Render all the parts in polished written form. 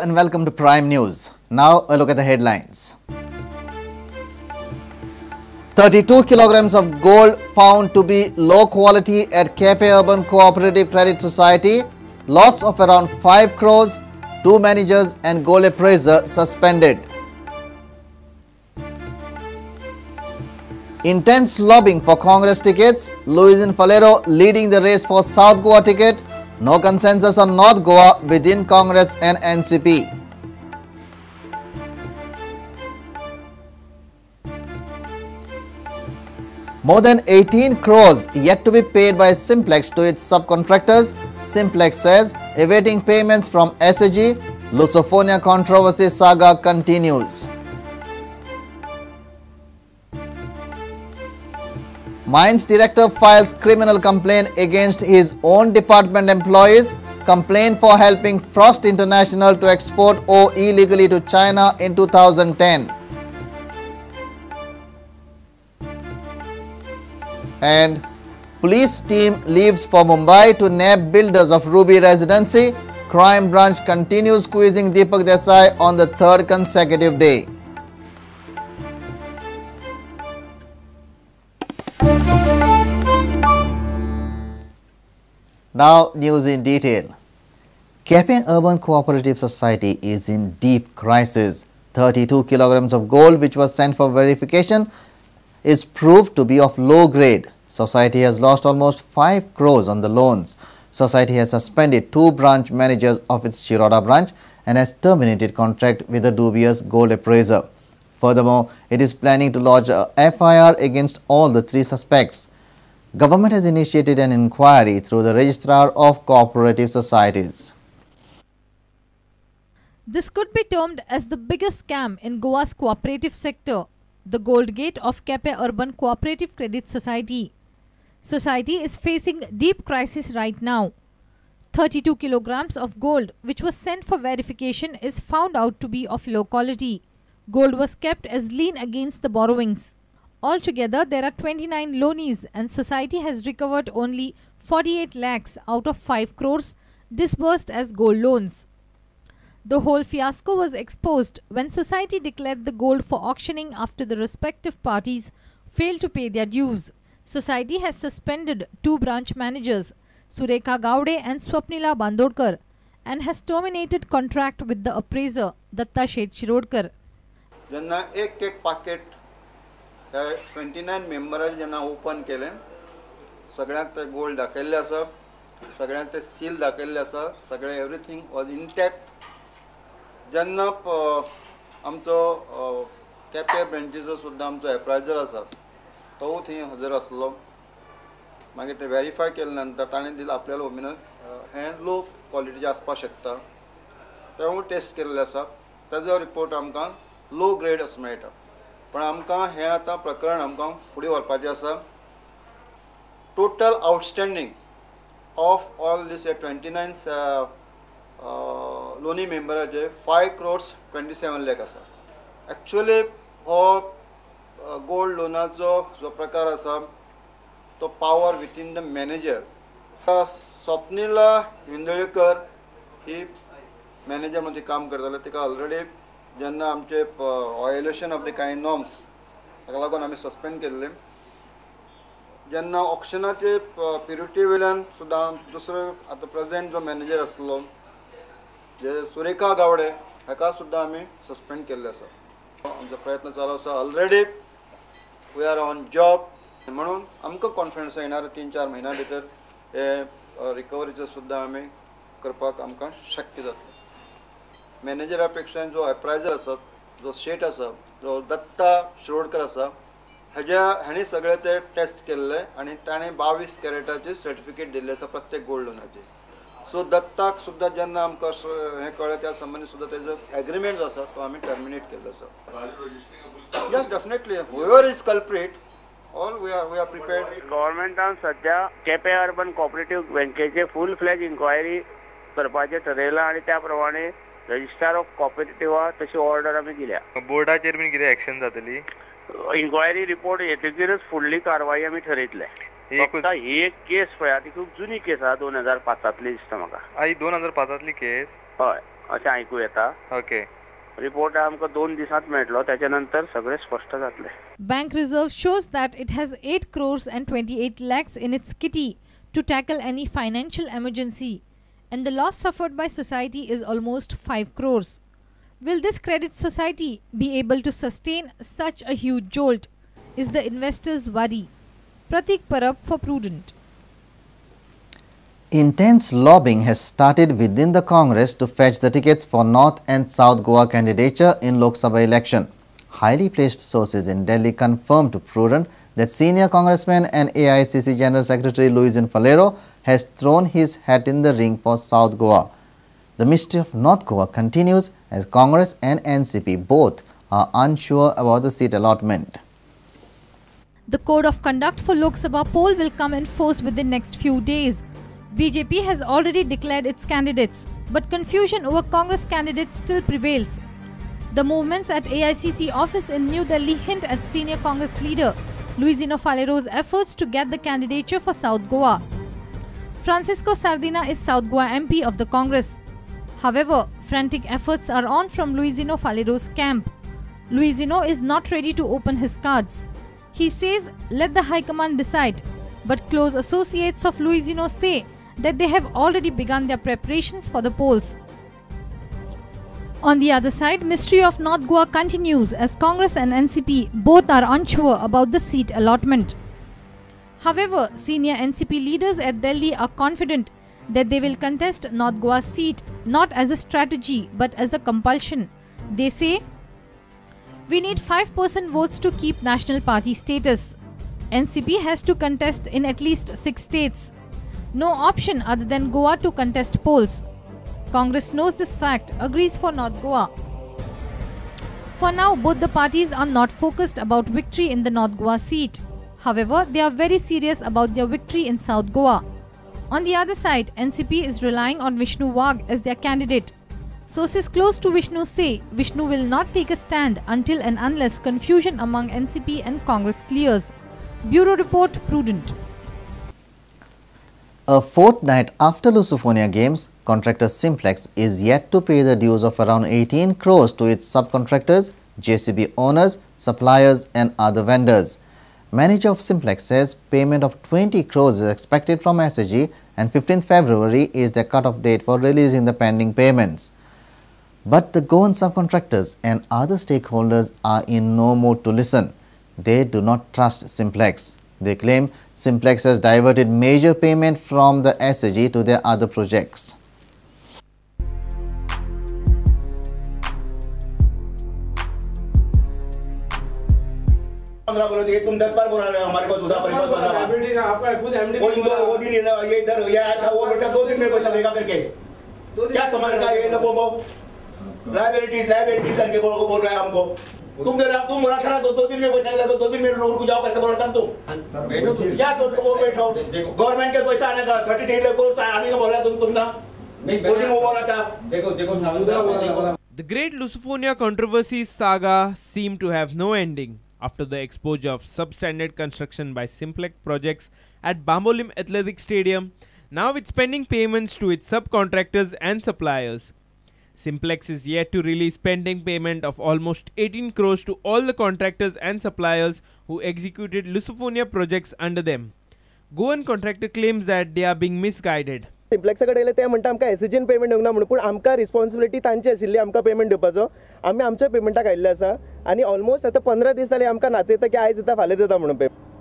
Hello and welcome to Prime News. Now a look at the headlines. 32 kilograms of gold found to be low quality at Quepem Urbaan Cooperative Credit Society. Loss of around 5 crores. 2 managers and gold appraiser suspended. Intense lobbying for Congress tickets. Luisin Falero leading the race for South Goa ticket. No consensus on North Goa within Congress and NCP. More than 18 crores yet to be paid by Simplex to its subcontractors. Simplex says awaiting payments from SAG. Lusophonia controversy saga continues. Mines director files criminal complaint against his own department employees. Complaint for helping Frost International to export ore illegally to China in 2010. And police team leaves for Mumbai to nab builders of Ruby Residency. Crime branch continues squeezing Deepak Desai on the third consecutive day. Now news in detail. Quepem Urbaan Cooperative Society is in deep crisis. 32 kilograms of gold which was sent for verification is proved to be of low grade. Society has lost almost 5 crores on the loans. Society has suspended 2 branch managers of its Shiroda branch and has terminated contract with a dubious gold appraiser. Furthermore, it is planning to lodge a FIR against all the 3 suspects. Government has initiated an inquiry through the Registrar of Cooperative Societies. This could be termed as the biggest scam in Goa's cooperative sector, the Gold Gate of Quepem Urbaan Cooperative Credit Society. Society is facing deep crisis right now. 32 kilograms of gold which was sent for verification is found out to be of low quality. Gold was kept as lien against the borrowings. Altogether, there are 29 loanees and society has recovered only 48 lakhs out of 5 crores disbursed as gold loans. The whole fiasco was exposed when society declared the gold for auctioning after the respective parties failed to pay their dues. Society has suspended 2 branch managers, Surekha Gowde and Swapnila Bandodkar, and has terminated contract with the appraiser, Datta Shet Shirodkar. Jenna एक packet 29 मेंबरांनी जेन्ना open केले सगळ्यांक ते gold दाखयल्ले आसा सगळ्यांक ते seal दाखयल्ले आसा सगळे एवरीथिंग वॉज इंटॅक्ट जेन्ना आमचो केपे ब्रांचीचो सुद्दां आमचो एप्रायजर आसा तो थंय हजर आसलो मागीर ते वेरीफाय केले नंतर ताणें दिलें आपल्याला ओपिनियन हें लो क्वॉलिटीचें आसपाक शकता तेवूय टेस्ट केल्ले आसा ताजो रिपोर्ट आमकां लो ग्रेड असो मेळटा पण आमकां हें आतां प्रकरण आमकां फुडें व्हरपाचें आसा total outstanding of all these 29 लोनी मेंबराचे 5 crores 27 lakh आसा एक्चुअली हो गोल्ड लोनाचो जो प्रकार आसा तो power within the manager Swapnila Hindalekar ही मॅनेजर मध्ये काम करताले तिका ऑलरेडी जेन्ना आमचे वायोलेशन ऑफ द कांय नॉर्म्स ताका लागून आमी सस्पेंड केल्ले जेन्ना ऑक्शनाचे प्युरिटी वेल्यान सुद्दां दुसरो आतां प्रेजेंट जो मॅनेजर आसलो जे सुरेखा गावडे हाका सुद्दां आमी सस्पेंड केल्ले आसा आमचो प्रयत्न चालू आसा already we are on job म्हणून आमकां कॉन्फिडन्स येणाऱ्या 3-4 म्हयन्या भितर हे रिकवरीचो सुद्दां आमी करपाक आमकां शक्य जातलें मॅनेजरा पेक्षा जो एप्रायजर आसा जो शेट आसा जो दत्ता शिरोडकर आसा हांणी सगळे ते टेस्ट केल्ले आनी ताणें 22 कॅरेटाची सर्टिफिकेट दिल्ली आसा प्रत्येक गोल्ड लोनाची सो दत्ताक सुद्दां जेन्ना आमकां हें कळ्ळें त्या संबंधी सुद्दां तेजो एग्रीमेंट जो आसा तो आमी टर्मिनेट केल्लो आसा yes definitely whoever is culprit all we are prepared गव्हर्नमेंटान सध्या केपे अर्बन कोऑपरेटिव्ह बँकेचे फूल फ्लेज इन्क्वायरी करपाचें ठरयलां आनी त्या प्रमाणे रजिस्ट्रार ऑफ कोऑपरेटिव्हा तशी ऑर्डर आमी दिल्या बोर्डाचेर बीन कितें एक्शन जातली इन्क्वायरी रिपोर्ट येतकीरच फुडली कारवाई आमी ठरयतले फक्त ही एक केस पळय ती खूब जुनी केस आहा 2005 दिसता म्हाका 2005 केस हय अशें आयकूं येता. ओके. रिपोर्ट आमकां 2 दिसांत मेळटलो, त्याच्या नंतर सगळें स्पश्ट जातलें. Bank reserve shows that it has 8 crores and 28 lakhs in its kitty to tackle any financial emergency, and the loss suffered by society is almost 5 crores. Will this credit society be able to sustain such a huge jolt? Is the investors' worry. Pratik Parab for Prudent. Intense lobbying has started within the Congress to fetch the tickets for North and South Goa candidature in Lok Sabha election. Highly placed sources in Delhi confirmed to Prudent that senior congressman and AICC General Secretary Luisin Falero has thrown his hat in the ring for South Goa. The mystery of North Goa continues as Congress and NCP both are unsure about the seat allotment. The code of conduct for Lok Sabha poll will come in force within next few days. BJP has already declared its candidates, but confusion over Congress candidates still prevails. The movements at AICC office in New Delhi hint at senior Congress leader Luisino Falero's efforts to get the candidature for South Goa. Francisco Sardina is South Goa MP of the Congress. However, frantic efforts are on from Luisino Falero's camp. Luisino is not ready to open his cards. He says, let the High Command decide, but close associates of Luisino say that they have already begun their preparations for the polls. On the other side, mystery of North Goa continues as Congress and NCP both are unsure about the seat allotment. However, senior NCP leaders at Delhi are confident that they will contest North Goa's seat not as a strategy but as a compulsion. They say, we need 5% votes to keep national party status. NCP has to contest in at least 6 states. No option other than Goa to contest polls. Congress knows this fact, agrees for North Goa. For now, both the parties are not focused about victory in the North Goa seat. However, they are very serious about their victory in South Goa. On the other side, NCP is relying on Vishnu Wagh as their candidate. Sources close to Vishnu say Vishnu will not take a stand until and unless confusion among NCP and Congress clears. Bureau Report, Prudent. A fortnight after Lusophonia Games, contractor Simplex is yet to pay the dues of around 18 crores to its subcontractors, JCB owners, suppliers and other vendors. Manager of Simplex says payment of 20 crores is expected from SAG and 15th February is the cut-off date for releasing the pending payments. But the Goan subcontractors and other stakeholders are in no mood to listen. They do not trust Simplex. They claim Simplex has diverted major payment from the SAG to their other projects. तुम 10 बार बोला रहे हो हमारे को सुधा परिपथ बना रहा है आपका खुद एमडी वो दिन ये इधर ये आया था वो बेटा 2 दिन में पैसा देगा करके क्या समझ रहा है ये लोगों को लायबिलिटीज करके बोल रहा है हमको तुम बोला था 2 दिन में पैसा देगा 2 दिन में रुक जाओ करके बोला था तुम बैठो क्या तो वो बैठो गवर्नमेंट के पैसा आने का 33 लाख करोड़ आने का बोला तुम ना नहीं 2 दिन वो बोला था देखो The Great Lusophonia controversy saga seemed to have no ending after the exposure of substandard construction by Simplex projects at Bambolim Athletic Stadium, now it's pending payments to its subcontractors and suppliers. Simplex is yet to release pending payment of almost 18 crores to all the contractors and suppliers who executed Lusophonia projects under them. Goan contractor claims that they are being misguided. सिम्प्लेक्सा कडेन येयले ते म्हणटा आमकां एसएजीन payment दिवंक ना म्हणून पूण आमकां रिस्पॉन्सिबिलिटी तांची आशिल्ली आमकां पेमेंट दिवपाचो आमी आमच्या पेमेंटाक आयिल्ले आसा आनी ऑलमोस्ट आतां 15 दीस जाले आमकां नाचयता की आयज येता फाल्यां येता म्हणून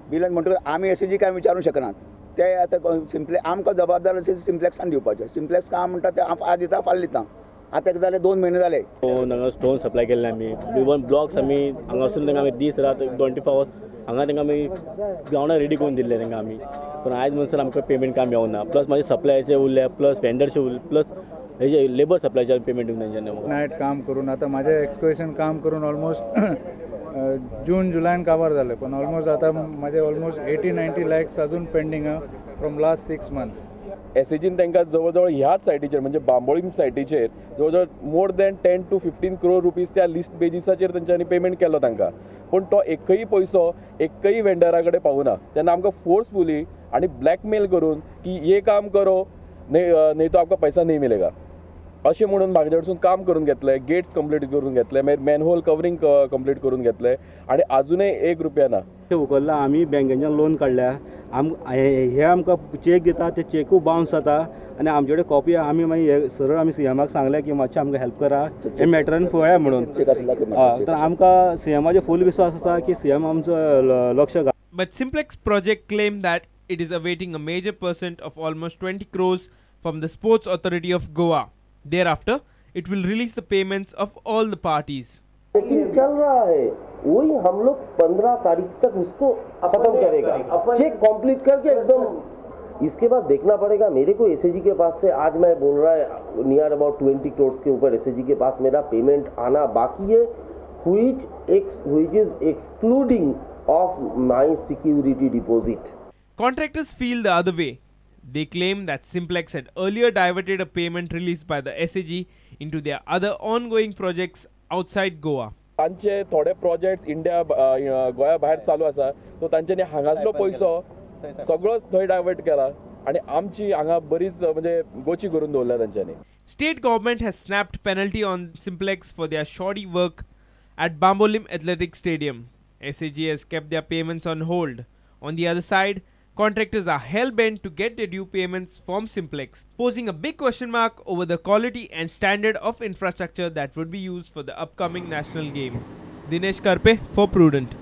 बिलान म्हणटकूच आमी एसएजी काय विचारूंक शकनात ते आतां सिम्प्लेक्स आमकां जबाबदार अशें सिम्प्लेक्सान दिवपाचें सिम्प्लेक्स काम म्हणटा ते आज दिता फाल्यां दिता आतां एक जाले 2 म्हयने जाले हांगा स्टोन सप्लाय केल्ले आमी इवन ब्लॉक्स आमी हांगासून तांकां आमी दीस रात 24 आवर्स हांगा तांकां आमी ग्रावंडार रेडी करून दिल्ले तांकां आमी पण आयज म्हणसर आमकां पेमेंट काम येवना प्लस म्हाजे सप्लायचे उरले प्लस वेंडरचे उरले प्लस हेजे लेबर सप्लायचे पेमेंट दिवंक तेंच्यांनी नायट काम करून आतां म्हाजें एक्सक्वेशन काम करून ऑलमोस्ट जून जुलायन काबार जालें पण ऑलमोस्ट आतां म्हाजे ऑलमोस्ट 80-90 लॅक्स अजून पेंडींग आहा फ्रॉम लास्ट 6 मंथ्स एसएजीन तांकां जवळ जवळ ह्याच सायटीचेर म्हणजे बांबोळीम सायटीचेर जवळ जवळ more than 10 to 15 crore rupees त्या लिस्ट बेजिसाचेर तेंच्यांनी पेमेंट केलो तांकां पण तो एकही पैसो एकही वेंडरा कडेन पावना तेन्ना आमकां फोर्सफुली आणि ब्लॅकमेल करून की ये काम करो नहीं तो आपका पैसा नहीं मिलेगा अशें म्हणून म्हाजे कडसून काम करून घेतले, गेट्स कंप्लीट करून घेतले, मागीर मॅनहोल कवरींग कंप्लीट करून घेतले आनी अजूनय 1 रुपया ना. ते उखल्ला आमी बँकेच्यान लोन काडल्या, हे आमकां चेक दिता, ते चेकूय बाउन्स जाता आनी आमचे कडेन कॉपी आमी मागीर सरळ आमी सीएमाक सांगलें की मातशें आमकां हेल्प करा, हे मॅटरान पळया म्हणून. तर आमकां सीएमाचेर फूल विश्वास आसा की सीएम आमचो लक्ष घालता. But Simplex project claimed that it is awaiting a major percent of almost 20 crores from the Sports Authority of Goa. Thereafter, it will release the payments of all the parties. लेकिन चल रहा है वही, हम लोग 15 तारीख तक उसको खत्म करेगा, चेक कंप्लीट करके एकदम. इसके बाद देखना पड़ेगा. मेरे को एसएजी के पास से आज मैं बोल रहा है नियर अबाउट 20 करोड़ के ऊपर एसएजी के पास मेरा पेमेंट आना बाकी है, which is excluding of my security deposit. Contractors feel the other way. They claim that Simplex had earlier diverted a payment released by the SAG into their other ongoing projects outside Goa. तांचे थोडे projects India गोंया भायर चालू आसा, सो तांच्यांनी हांगासलो पयसो सगळोच थंय divert केला आनी आमची हांगा बरीच म्हणजे गोची करून दवरल्या तांच्यांनी. State government has snapped penalty on Simplex for their shoddy work at Bambolim Athletic Stadium. SAG has kept their payments on hold. On the other side, contractors are hell-bent to get their due payments from Simplex, posing a big question mark over the quality and standard of infrastructure that would be used for the upcoming national games. Dinesh Karpe for Prudent.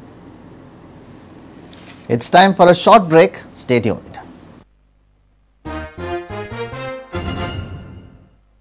It's time for a short break. Stay tuned.